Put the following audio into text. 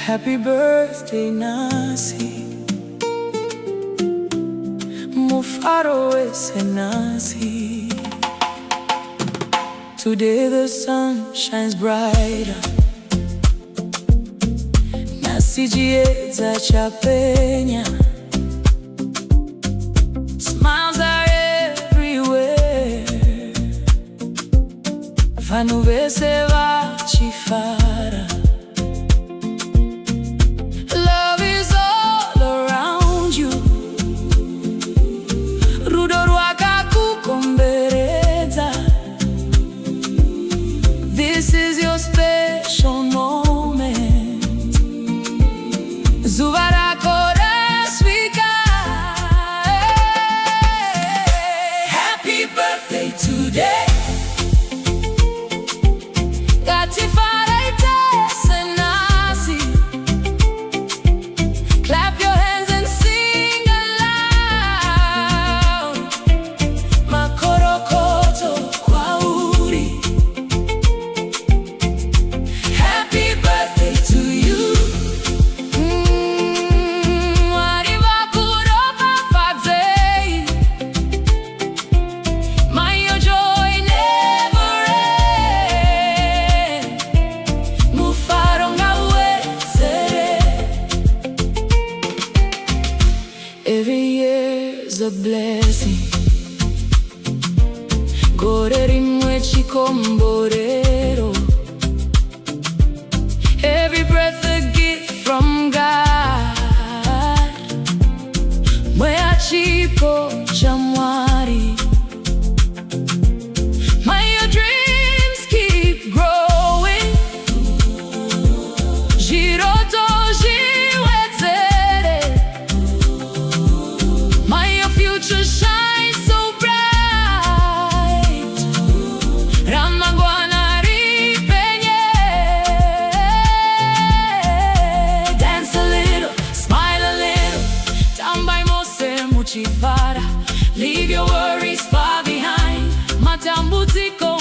Happy birthday Nhasi, mufaro ese Nhasi. Today the sun shines brighter, Nhasi jiedza chapenya. Smiles are everywhere, vanhu vese vachifara. Love is all around you, rudo rwakakukomberedza. This is your special moment, zuva rako rasvika. Happy birthday today, catchy. Clap your hands and sing aloud. Makorokoto kwa uri. Happy birthday to you. Mariva kuropa fadzei. May your joy never end. Mufaro ngawezere. Every year's a blessing. Gore rimwe chikomborero. Every breath a gift from God. Mweya chipo cha Mwari. May your dreams keep growing. Jiroto jiwezere. May your future shine so bright. Ramagwana ripenye. Dance a little, smile a little. Tambai mose muchivara. Leave your worries far behind. Matambutiko